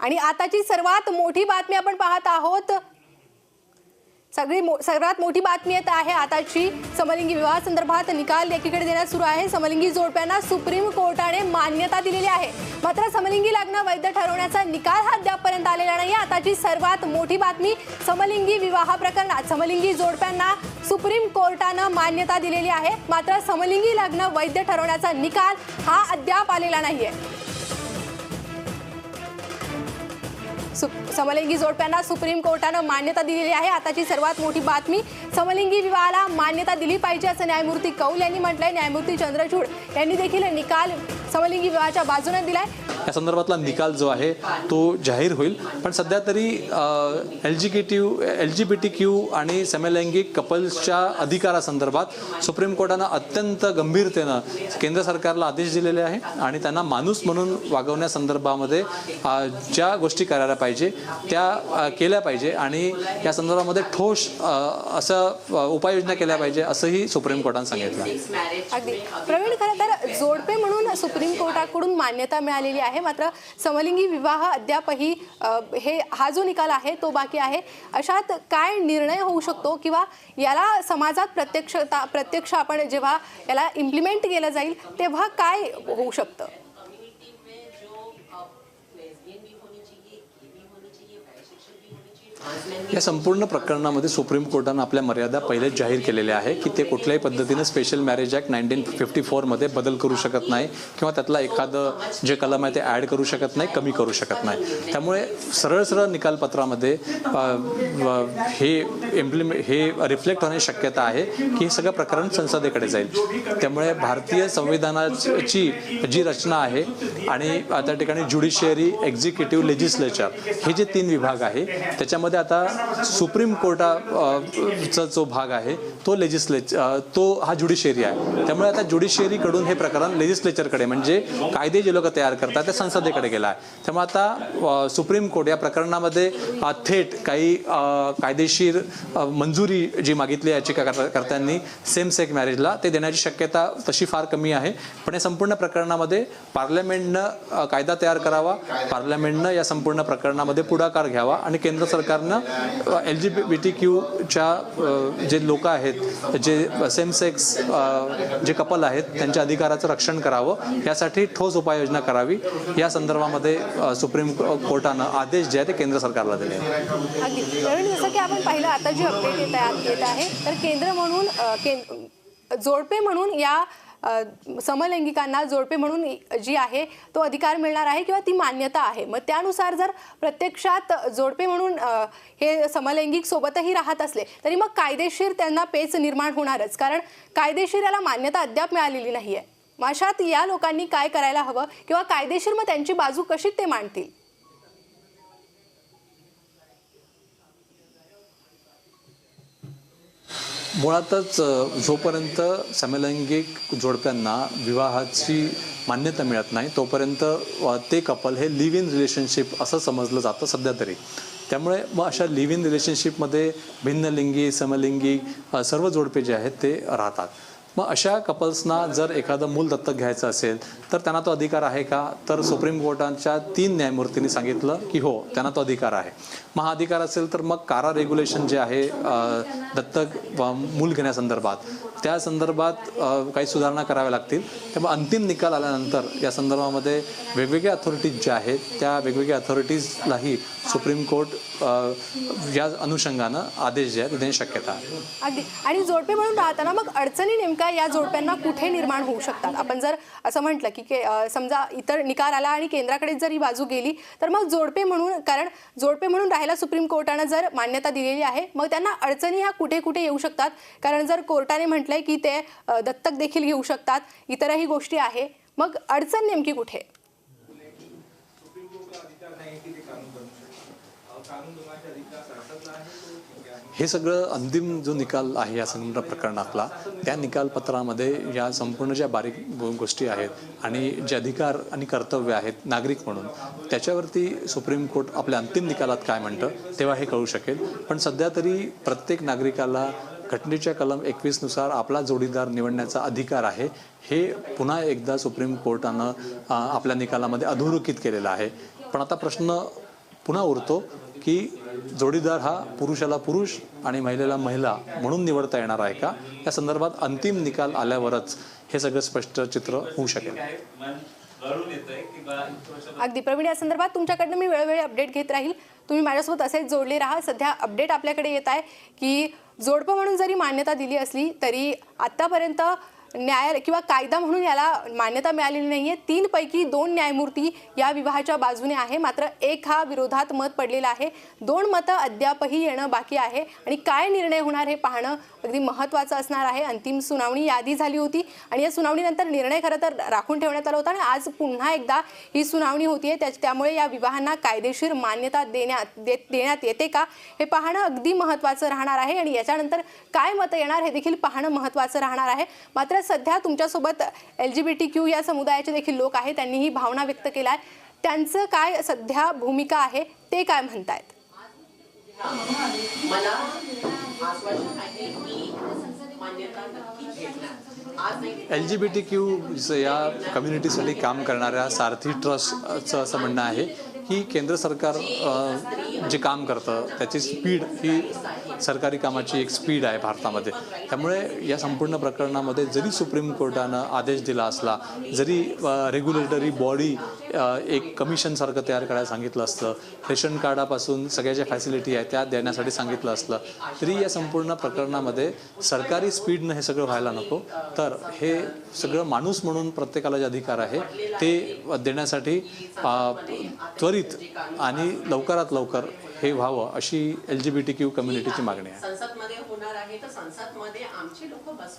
आणि आताची सर्वात मोठी बातमी आपण पाहत आहोत। सर्वात मोठी बातमी येत आहे आताची। समलिंगी विवाह संदर्भात निकाल एकीकडे देण्यात सुरू आहे। समलिंगी जोडप्यांना सुप्रीम कोर्टाने मान्यता दिलेली आहे, मात्र समलिंगी लग्न वैध ठरवण्याचा निकाल हा अद्यापपर्यंत आलेला नाही। आताची सर्वात मोठी बातमी, समलिंगी विवाह प्रकरणात समलिंगी जोडप्यांना सुप्रीम कोर्टाने मान्यता दिलेली आहे, मात्र समलिंगी लग्न वैध ठरवण्याचा निकाल हा अद्याप आलेला नाहीये। समलिंगी जोडप्यांना सुप्रीम कोर्टाने मान्यता दिलेली आहे। आताची सर्वात मोठी बातमी, समलिंगी विवाहाला मान्यता दिली पाहिजे असं न्यायमूर्ती कौल यांनी म्हटलंय। न्यायमूर्ती चंद्रचूड यांनी देखील निकाल समलिंगी विवाहाच्या बाजूने दिलाय। या संदर्भातला निकाल जो आहे तो जाहीर होईल, पण सध्या तरी LGBTQ आणि समलैंगिक कपल्सच्या अधिकारासंदर्भात सुप्रीम कोर्टाने अत्यंत गंभीरतेने केंद्र सरकारला आदेश दिलेले आहे आणि त्यांना माणूस म्हणून वागवण्यासंदर्भामध्ये ज्या गोष्टी करायला पाहिजे त्या केल्या पाहिजे आणि या संदर्भामध्ये ठोस असं उपाययोजना केल्या पाहिजे असंही सुप्रीम कोर्टाने सांगितलं। अगदी प्रवीण, खरं तर जोडपे म्हणून सुप्रीम कोर्टाकडून मान्यता मिळालेली आहे, मात्र समलिंगी विवाह अद्यापही हा जो निकाल आहे तो बाकी आहे। अशात काय निर्णय होऊ शकतो किंवा याला समाजात प्रत्यक्ष आपण जेव्हा याला इम्प्लिमेंट केलं जाईल तेव्हा काय होऊ शकतं? या संपूर्ण प्रकरणामध्ये सुप्रीम कोर्टाने आपल्या मर्यादा पहिलेच जाहीर केलेल्या आहे की ते कुठल्याही पद्धतीने स्पेशल मॅरेज ॲक्ट 1954 मध्ये बदल करू शकत नाही किंवा त्यातला एखादं जे कलम आहे ते ॲड करू शकत नाही, कमी करू शकत नाही। त्यामुळे सरळ निकालपत्रामध्ये हे रिफ्लेक्ट होण्याची शक्यता आहे की हे सगळं प्रकरण संसदेकडे जाईल। त्यामुळे भारतीय संविधानाची जी रचना आहे आणि त्या ठिकाणी ज्युडिशियरी, एक्झिक्युटिव्ह, लेजिस्लेचर हे जे 3 विभाग आहे त्याच्यामध्ये आता सुप्रीम कोर्टाचा जो भाग आहे तो हा ज्युडिशियरी आहे। त्यामुळे आता ज्युडिशियरी कडून हे प्रकरण लेजिस्लेचरकडे म्हणजे कायदे जे लोक तयार करतात ते संसदेकडे गेला आहे। त्यामुळे आता सुप्रीम कोर्ट या प्रकरणामध्ये थेट काही कायदेशीर मंजुरी जी मागितली याचिकाकर्त्यांनी सेम सेक्स मॅरेजला ते देण्याची शक्यता तशी फार कमी आहे। पण या संपूर्ण प्रकरणामध्ये पार्लमेंटनं कायदा तयार करावा, पार्लमेंटनं या संपूर्ण प्रकरणामध्ये पुढाकार घ्यावा आणि केंद्र सरकारनं LGBTQच्या जे लोक आहेत, जे सेम सेक्स जे कपल आहेत त्यांच्या अधिकाराचं रक्षण करावं, यासाठी ठोस उपाययोजना करावी। या संदर्भामध्ये सुप्रीम कोर्टानं आदेश जे आहे ते केंद्र सरकारला दिले आहेत। अगदी जसं की आपण पाहिलं आता जी अपडेट येत आहे तर केंद्र म्हणून जोडपे म्हणून या समलैंगिकांना जोडपे म्हणून जी आहे तो अधिकार मिळणार आहे किंवा ती मान्यता आहे। मग त्यानुसार जर प्रत्यक्षात जोडपे म्हणून हे समलैंगिक सोबतही राहत असले तरी मग कायदेशीर त्यांना पेच निर्माण होणारच, कारण कायदेशीर याला मान्यता अद्याप मिळालेली नाहीये। मग अशात या लोकांनी काय करायला हवं किंवा कायदेशीर मग त्यांची बाजू कशी ते मांडतील? मुळातच जोपर्यंत समलैंगिक जोडप्यांना विवाहाची मान्यता मिळत नाही तोपर्यंत ते कपल हे लिव्ह इन रिलेशनशिप असं समजलं जातं सध्या तरी। त्यामुळे मग अशा लिव्ह इन रिलेशनशिपमध्ये भिन्नलिंगी, समलिंगी सर्व जोडपे जे आहेत ते राहतात। मग अशा कपल्सना जर एखादं मूल दत्तक घ्यायचं असेल तर त्यांना तो अधिकार आहे का? तर सुप्रीम कोर्टाच्या 3 न्यायमूर्तींनी सांगितलं की हो, त्यांना तो अधिकार आहे। मग हा अधिकार असेल तर मग कारा रेग्युलेशन जे आहे दत्तक मूल घेण्यासंदर्भात त्या संदर्भात काही सुधारणा कराव्या लागतील। त्यामुळे अंतिम निकाल आल्यानंतर या संदर्भामध्ये वेगवेगळ्या अथॉरिटीज ज्या आहेत त्या वेगवेगळ्या अथॉरिटीजलाही सुप्रीम कोर्ट या अनुषंगानं आदेश जे आहेत देण्याची शक्यता आहे। अगदी, आणि जोडपे म्हणून राहताना मग अडचणी नेमका या जोडप्यांना कुठे निर्माण होऊ शकतात? आपण जर असं म्हटलं की समजा इतर निकाल आला आणि केंद्राकडे जर ही बाजू गेली तर मग जोडपे म्हणून, कारण जोडपे म्हणून राहायला सुप्रीम कोर्टाने जर मान्यता दिलेली आहे मग त्यांना अडचणी ह्या कुठे कुठे येऊ शकतात? कारण जर कोर्टाने म्हटलंय की ते दत्तक देखील घेऊ शकतात, इतरही गोष्टी आहे, मग अडचण नेमकी कुठे? हे सगळं अंतिम जो निकाल आहे या संपूर्ण प्रकरणातला त्या निकालपत्रामध्ये या संपूर्ण ज्या बारीक गोष्टी आहेत आणि जे अधिकार आणि कर्तव्य आहेत नागरिक म्हणून त्याच्यावरती सुप्रीम कोर्ट आपल्या अंतिम निकालात काय म्हणतं तेव्हा हे कळू शकेल। पण सध्या तरी प्रत्येक नागरिकाला घटनेच्या कलम 21 नुसार आपला जोडीदार निवडण्याचा अधिकार आहे, हे पुन्हा एकदा सुप्रीम कोर्टानं आपल्या निकालामध्ये अधोरेखित केलेलं आहे। पण आता प्रश्न पुन्हा उरतो की जोडीदार हा पुरुषाला पुरुष आणि महिलेला महिला म्हणून निवडता येणार आहे का, या संदर्भात अंतिम निकाल आल्यावरच हे सगळं स्पष्ट चित्र होऊ शकेल. अगदी प्रवीण, या संदर्भात तुमच्याकडनं मी वेळोवेळी अपडेट घेत राहील. तुम्ही माझ्यासोबत असेच जोडले राहा. सध्या अपडेट आपल्याकडे येत आहे की जोडपं म्हणून जरी मान्यता दिली असली तरी आत्तापर्यंत न्यायालय किंवा कायदा म्हणून याला मान्यता मिळालेली नाही आहे. 3 पैकी 2 न्यायमूर्ती या विवाहाच्या बाजूने आहे, मात्र 1 हा विरोधात मत पडलेला आहे. 2 मतं अद्यापही येणं बाकी आहे आणि काय निर्णय होणार हे पाहणं अगदी महत्त्वाचं असणार आहे. अंतिम सुनावणी याआधी झाली होती आणि या सुनावणीनंतर निर्णय खरं तर राखून ठेवण्यात आला होता आणि आज पुन्हा एकदा ही सुनावणी होतीये. त्यामुळे या विवाहांना कायदेशीर मान्यता देण्यात येते का हे पाहणं अगदी महत्त्वाचं राहणार आहे आणि याच्यानंतर काय मतं येणार हे देखील पाहणं महत्त्वाचं राहणार आहे. मात्र सध्या तुमच्यासोबत LGBTQ या समुदायाचे देखील लोक आहेत, त्यांनी ही भावना व्यक्त केली आहे. त्यांचं काय सध्या भूमिका आहे ते काय म्हणतायत? मला आश्वासन आहे की मान्यता नक्की भेटणार. LGBTQ या कम्युनिटीसाठी काम करणाऱ्या सारथी ट्रस्टचं असं म्हणणं आहे की केंद्र सरकार जे काम करतं त्याची स्पीड ही सरकारी कामाची एक स्पीड आहे भारतामध्ये. त्यामुळे या संपूर्ण प्रकरणामध्ये जरी सुप्रीम कोर्टानं आदेश दिला असला, जरी रेग्युलेटरी बॉडी एक कमिशनसारखं तयार करायला सांगितलं असतं, रेशन कार्डापासून सगळ्या ज्या फॅसिलिटी आहेत त्या देण्यासाठी सांगितलं असलं, तरी या संपूर्ण प्रकरणामध्ये सरकारी स्पीडनं हे सगळं व्हायला नको. तर हे सगळं माणूस म्हणून प्रत्येकाला जे अधिकार आहे ते देण्यासाठी त्वरित आणि लवकरात लवकर हे व्हावं अशी LGBTQ कम्युनिटीची मागणी आहे. संसदमध्ये होणार आहे तर संसदमध्ये आमचे लोक बस